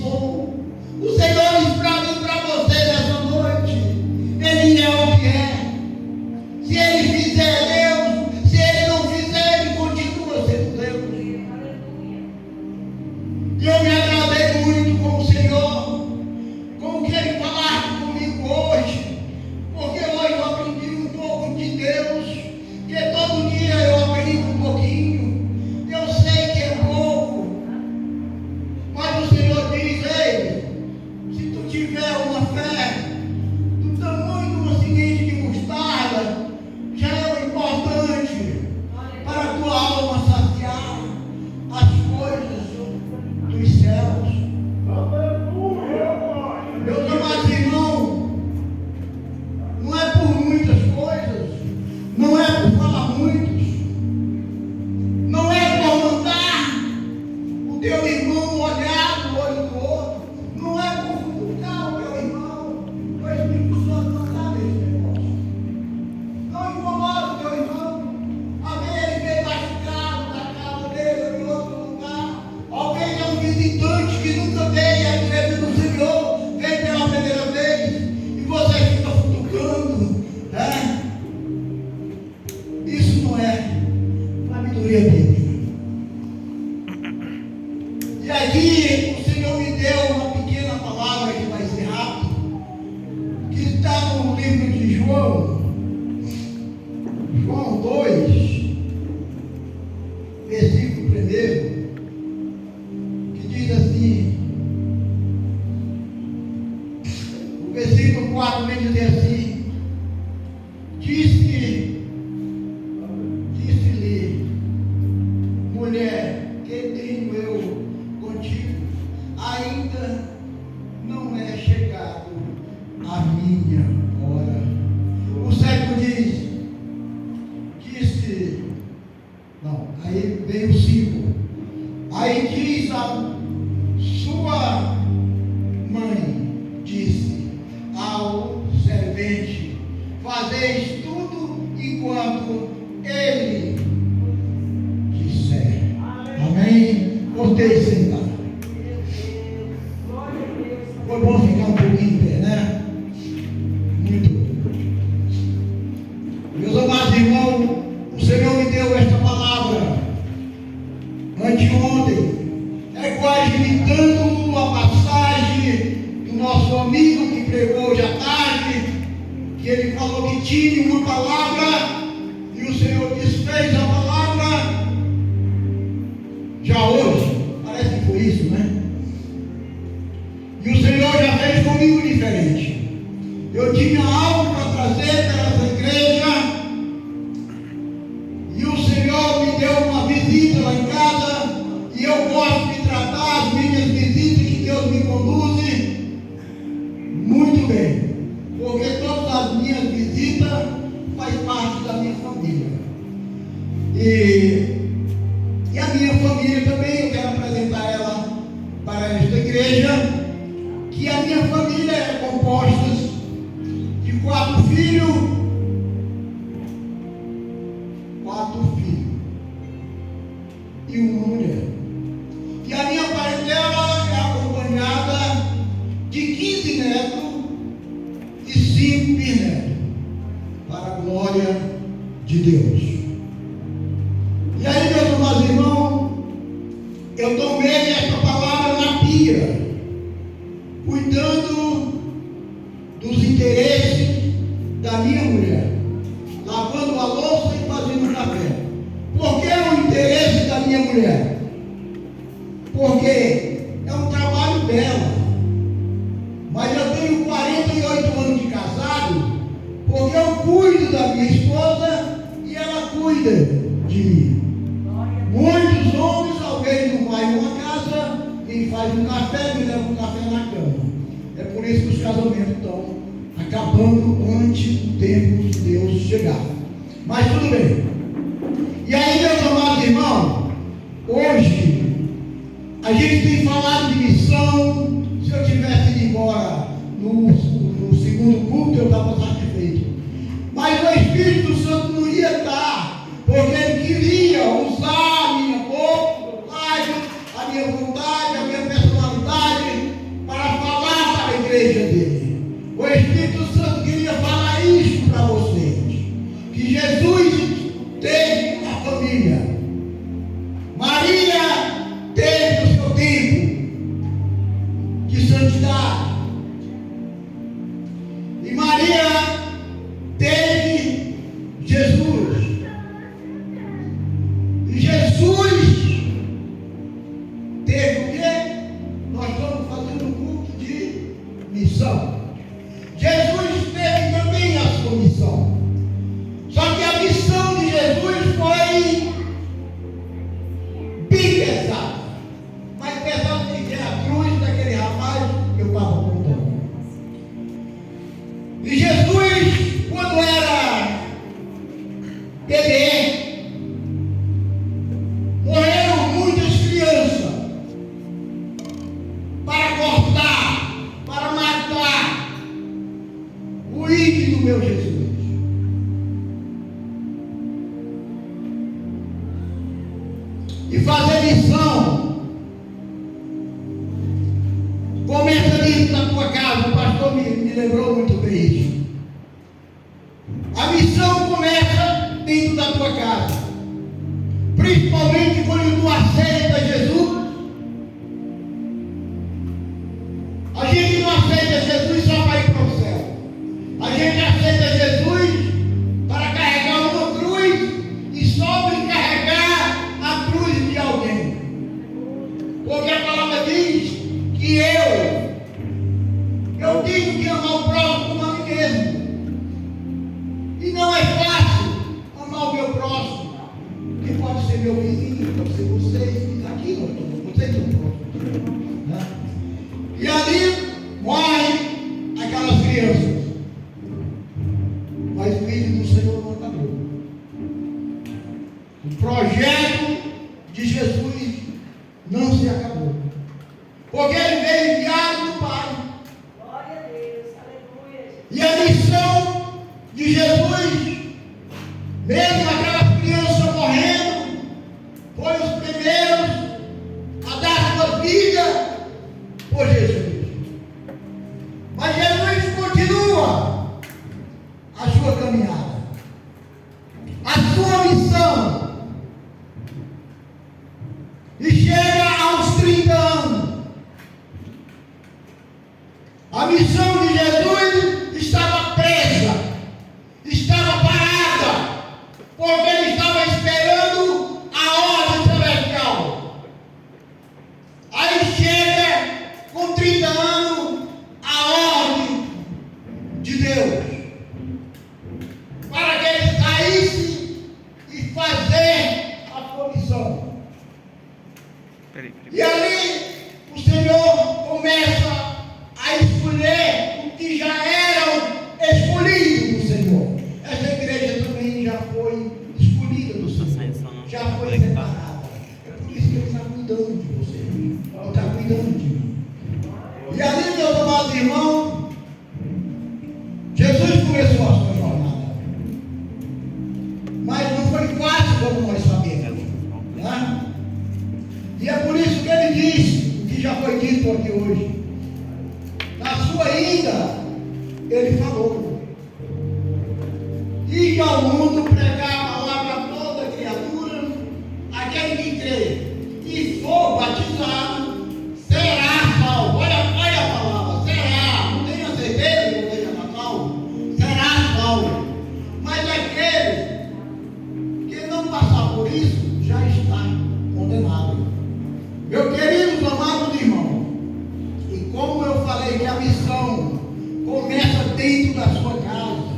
sou. O Senhor diz para mim, para você nessa noite, Ele é o que é. Se Ele fizer, Deus. Se Ele não fizer, Ele continua sendo Deus. E eu me agradei muito com o Senhor, com o que Ele falasse comigo hoje, porque hoje eu aprendi um pouco de Deus, que todo dia eu aprendo um pouquinho. Eu sei que é pouco, mas o Senhor diz: ei, se tu tiver uma fé do tamanho de uma semente de mostarda, já é o importante para a tua alma saciar as coisas dos céus. Meus amados irmãos, não é por muitas coisas, não é por falar muitos, não é por mandar o teu irmão olhar no olho do outro, não é por cutucar o teu irmão. O Espírito Santo não sabe esse negócio. Não incomoda o teu irmão. A ver ele veio machucado na casa dele, em outro lugar. Alguém é um visitante que nunca veio à igreja do Senhor, veio pela primeira vez, e você fica futucando, né? Isso não é sabedoria bíblica. E aqui o Senhor me deu uma pequena palavra que vai ser rápido, que está no livro de João 2, versículo 1, que diz assim, o versículo 4 vem dizer assim: disse-lhe, mulher, que tenho eu contigo? Ainda não é chegado a minha hora. O século diz, aí vem o 5. Aí diz a sua mãe, disse ao servente: fazeis tudo enquanto ele disser. Amém? Voltei sentar. Foi bom ficar um pouquinho em pé, né? Muito bom. Meus amados irmãos, o Senhor me deu esta palavra anteontem. É quase imitando a passagem do nosso amigo que pregou hoje à tarde, que ele falou que tinha uma palavra e o Senhor desfez a palavra já hoje. Parece que foi isso, né? E o Senhor já fez comigo diferente. Eu tinha algo para trazer para essa igreja e o Senhor me deu uma visita lá em casa, e eu gosto de tratar as minhas visitas que Deus me conduz muito bem, porque todas as minhas visitas fazem parte da minha família. E a minha família também, eu quero apresentar ela para esta igreja, que a minha família é composta de 4 filhos e uma mulher. E a minha parentela é acompanhada de 15 netos e 5 bisnetos, para a glória de Deus. E aí, meus amados irmãos, eu tomei esta palavra na pia, cuidando dos interesses da minha mulher, lavando a louça e fazendo café. Por que o interesse da minha mulher? Porque é um trabalho dela. Mas eu tenho 48 anos de casado, porque eu cuido da minha esposa e ela cuida de mim. Muitos homens, alguém não vai numa casa e faz um café, me leva um café na cama. É por isso que os casamentos estão acabando antes do tempo de Deus chegar. Mas tudo bem. E aí, meus amados irmãos, hoje a gente tem falado de missão. Se eu tivesse ido embora no segundo culto, eu estava satisfeito. Mas o Espírito Santo não ia estar, porque ele queria usar a minha boca, a minha vontade, a minha personalidade missão. Jesus teve também a sua missão. Só que a missão de Jesus foi bem pesada. Mais pesada do que a cruz daquele rapaz que eu estava contando. E Jesus, quando era bebê, morreram muitas crianças para cortar, para matar o ídolo do meu Jesus. E fazer missão começa dentro da tua casa. O pastor me lembrou muito bem isso. A missão começa dentro da tua casa, principalmente quando tu aceita Jesus. A gente não aceita Jesus só para ir para o céu. A gente aceita Jesus para carregar uma cruz e sobrecarregar a cruz de alguém. Porque a palavra diz que eu digo que amar o próximo como a mim mesmo. E não é fácil amar o meu próximo, que pode ser meu vizinho, pode ser vocês, que está aqui, vocês são próximos. Né? E ali morrem aquelas crianças. Mas o vídeo do Senhor não acabou. O projeto de Jesus não se acabou. Porque ele veio enviado do Pai. Glória a Deus, aleluia. E a missão de Jesus, mesmo aquelas crianças morrendo, foi os primeiros a dar sua vida por Jesus. Mas Jesus continua a sua caminhada, a sua missão, e chega aos 30 anos. A missão de Jesus estava presa, estava parada, porque ele estava esperando a ordem celestial. Aí chega com 30 anos a ordem de Deus, para que ele saísse e fazer a sua missão. E ali o Senhor começa a escolher o que já eram escolhidos do Senhor. Essa igreja também já foi escolhida do Senhor, já foi separada. É por isso que Ele está cuidando de você, Ele está cuidando de mim. E ali, meus amados irmãos, Jesus começou a sua jornada, mas não foi fácil, como nós sabemos, né? E é por isso que Ele disse o que já foi dito aqui hoje. Na sua ida, Ele falou: ide ao mundo pregar a palavra a toda criatura, aquele que crê e for batizado será salvo. Olha a palavra, será, não tenha certeza que você já está salvo, será salvo. Mas aquele que não passar por isso já está condenado. Meus queridos amados irmãos, e como eu falei que a missão começa dentro da sua casa,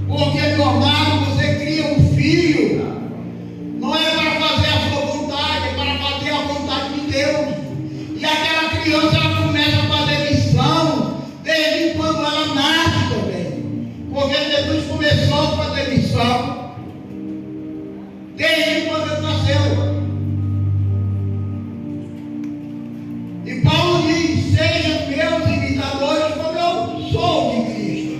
porque, meu amado, você cria um filho, não é para fazer a sua vontade, é para fazer a vontade de Deus. E aquela criança, ela começa a fazer missão desde quando ela nasce também, porque Jesus começou a fazer missão desde quando ele nasceu. E Paulo diz: sejam meus imitadores como eu sou de Cristo.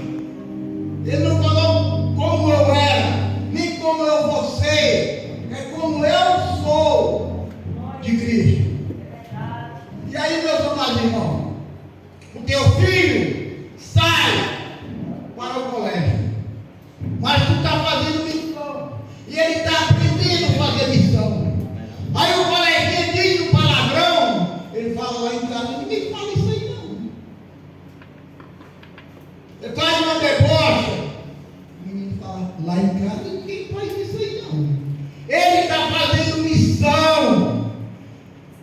Ele não falou como eu era, nem como eu vou ser, é como eu sou de Cristo. E aí, meus amados irmãos, o teu filho sai para o colégio, mas tu está fazendo missão, e ele está aprendendo a fazer missão. Aí o coleguinha diz um palavrão, ele fala lá em casa: ninguém fala isso aí não. Ele faz uma debocha, o menino fala: lá em casa ninguém faz isso aí não. Ele está fazendo missão.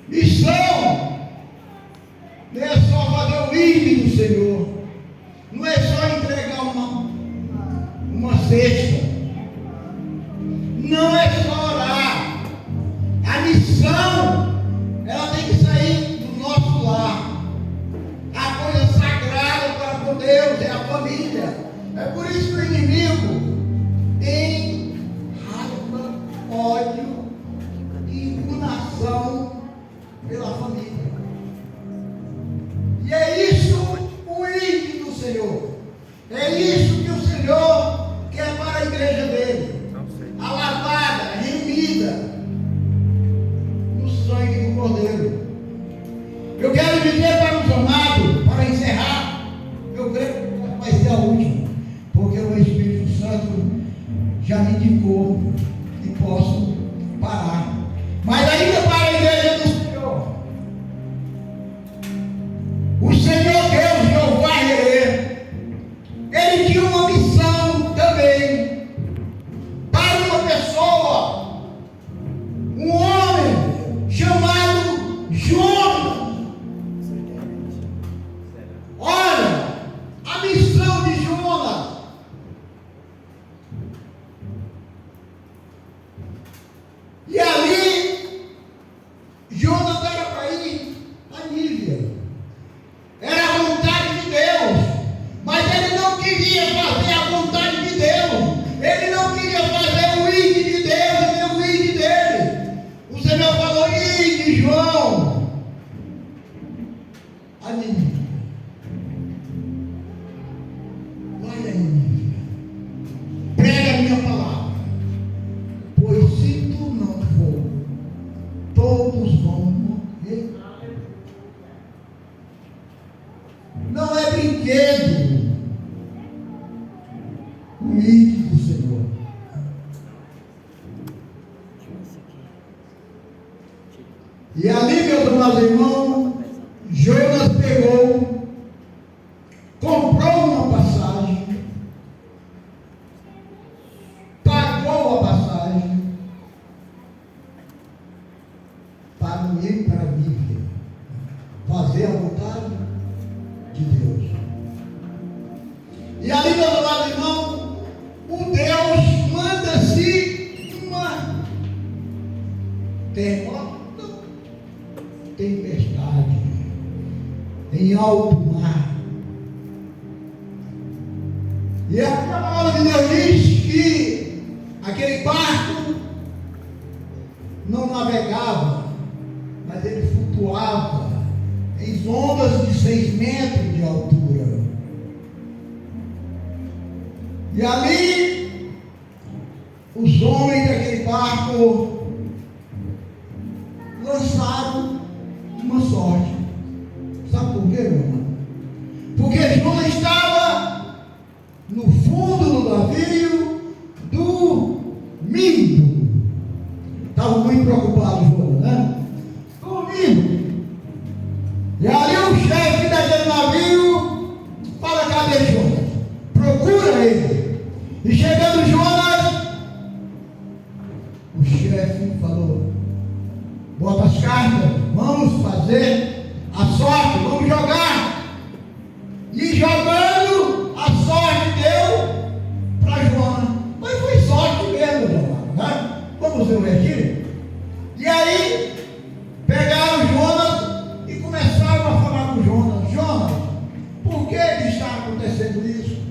Missão não é só fazer o ídolo do Senhor. vigor e posso parar. Mas ainda para a igreja do Senhor, o Senhor Deus, Jeová Jireh, ele tinha uma missão também para uma pessoa, um homem chamado Jonas. Olha, a missão de Jonas. E ali, Jonas era para ir a Nínive. Era a vontade de Deus. Mas ele não queria fazer a vontade de Deus. Ele não queria fazer o ide de Deus e nem o ide dele. O Senhor falou: ide, João, a Nínive. Vai a Nínive. Prega a minha palavra. Pois se tu não for, todos vão morrer. Não é brinquedo o ide do Senhor. E ali, meus amados irmãos, Jonas pegou, comprou uma passagem, pagou a passagem para ir para Nínive, fazer a vontade de Deus. E ali, meus amados irmãos, o Deus manda-se uma tempestade em alto mar. E a palavra de Deus diz que aquele barco não navegava, mas ele flutuava em ondas de 6 metros de altura. E ali, os homens daquele barco lançaram uma sorte. Sabe por quê, meu irmão? Porque Jonas estava no fundo do navio dormindo. Estava muito preocupado, Jonas, né? Dormindo. E ali o chefe daquele navio fala: cadê Jonas? Procura ele. E chegando Jonas, o chefe falou: bota as cartas, vamos fazer a sorte, vamos jogar. E jogando, a sorte deu para Jonas. Mas foi sorte mesmo, né? Vamos ver o retiro. E aí, pegaram Jonas e começaram a falar com Jonas: Jonas, por que está acontecendo isso?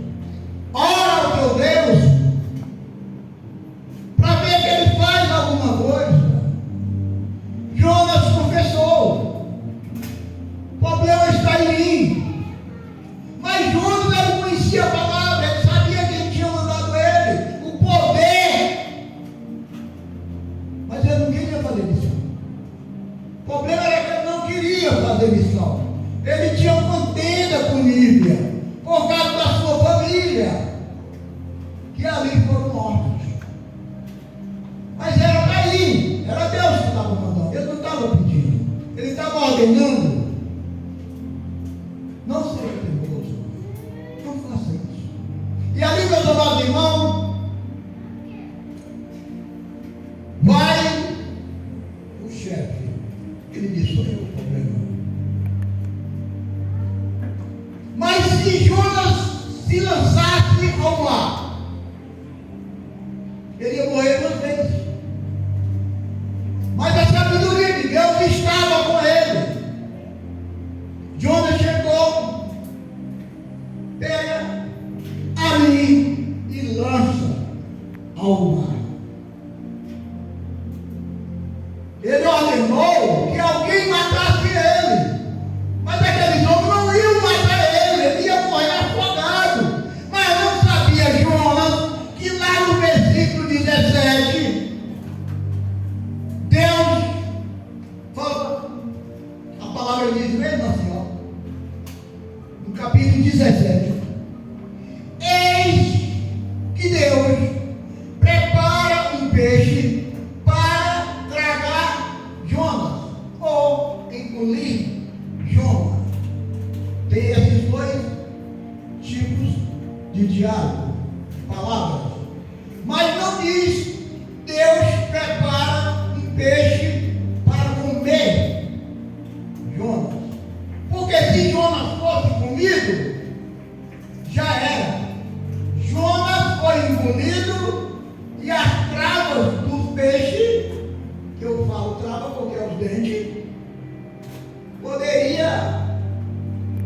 Ora ao teu Deus, para ver que ele faz alguma coisa. Jonas confessou: o problema está em mim. Mas Jonas, ele conhecia a palavra, ele sabia quem tinha mandado ele, o poder. Mas ele não queria fazer missão. O problema era que ele não queria fazer missão. Ele tinha contenda com Nínive, por causa da sua família, que ali foram mortos. Mas era para ir, era Deus que estava mandando, ele não estava pedindo, ele estava ordenando. Não seja teimoso, não faça isso. E ali, meus amados irmãos, vai o chefe, ele disse: sou eu o problema. Mas se Jonas se lançasse ao mar, ele ia morrer 2 vezes. Mas a sabedoria de Deus estava com ele. Jonas chegou, pega ali e lança ao mar. Ele ordenou que alguém matasse ele. Mas aqueles homens não iam matar ele, ele ia morrer afogado. Mas não sabia Jonas que lá no versículo 17, Deus fala, a palavra diz mesmo assim, ó, no capítulo 17: eis que Deus prepara tem esses dois tipos de diálogo, palavras. Mas não diz, Deus prepara um peixe para comer Jonas. Porque se Jonas fosse comido, já era. Jonas foi engolido e as travas dos peixes, que eu falo trava porque é os dentes, poderia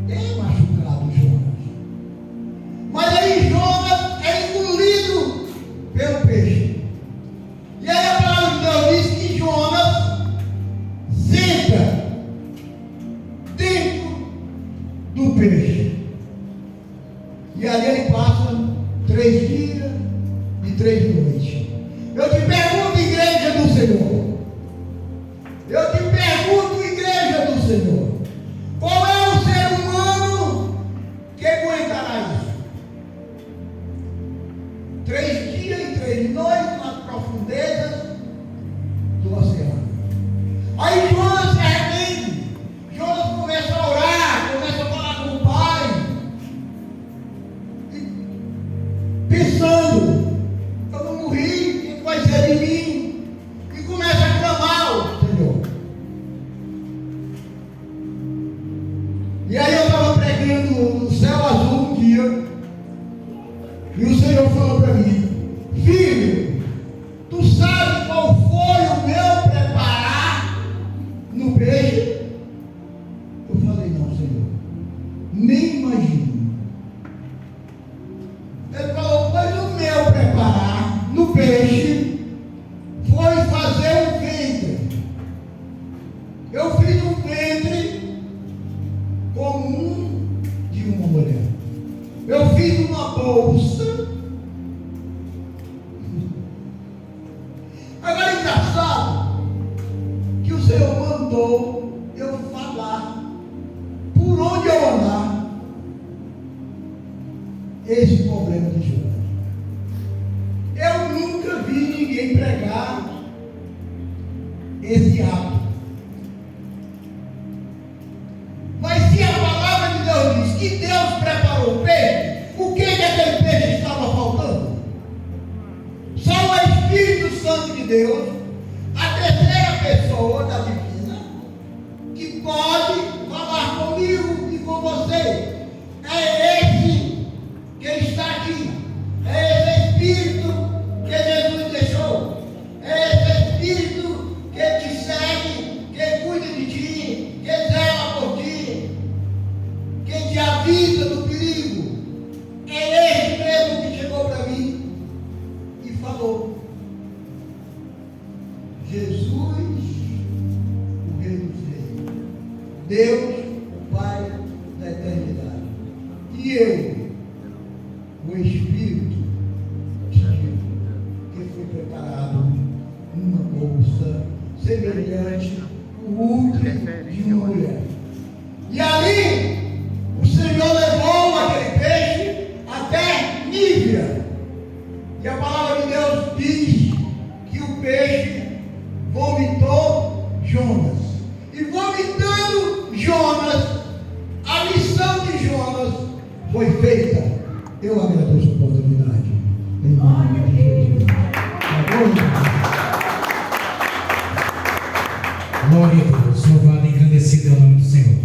ter machucado Jonas. Mas aí Jonas é engolido pelo peixe. E aí a palavra de Deus diz que Jonas senta dentro do peixe. E ali ele passa 3 dias e 3 noites. Eu te pergunto, igreja do Senhor. Eu te pergunto, igreja do Senhor. Qual é o ser humano que aguentará isso? 3 dias e 3 noites nas profundezas do oceano. Aí Jonas se arrepende. Jonas começa a orar, começa a falar com o Pai. Pensando, eu não morri, o que vai ser de mim? E começa a clamar ao Senhor. E aí eu estava pregando no céu azul um dia, e o Senhor falou para mim: filho, tu sabe qual foi o meu preparar no peixe? Eu falei: não, Senhor, nem imagino. Ele falou: pois o meu preparar no peixe foi fazer um ventre. Eu fiz um ventre comum de uma mulher. Eu fiz uma bolsa. Agora é engraçado que o Senhor mandou eu falar por onde eu andar esse problema de Jonas. Eu nunca vi ninguém pregar esse ato. Mas se a palavra de Deus diz que Deus preparou o peixe, o que aquele peixe estava faltando? Só o Espírito Santo de Deus, a terceira pessoa da divina, que pode falar comigo e com você. É esse que está aqui. É esse Espírito que Jesus deixou. É esse Espírito que te segue, que cuida de ti, que zela por ti, que te avisa do perigo. É esse mesmo que chegou para mim e falou: Jesus, o Rei dos Reis, Deus, o Pai da eternidade, e eu, o Espírito, te digo que foi preparado uma bolsa semelhante ao útero de uma mulher. E ali o Senhor levou aquele peixe até Nívea. E a palavra de Deus diz que o peixe vomitou Jonas. E vomitando Jonas, a missão de Jonas foi feita. Eu agradeço a oportunidade. Em nome de Jesus. Glória a Deus. Louvado e engrandecido é o nome do Senhor.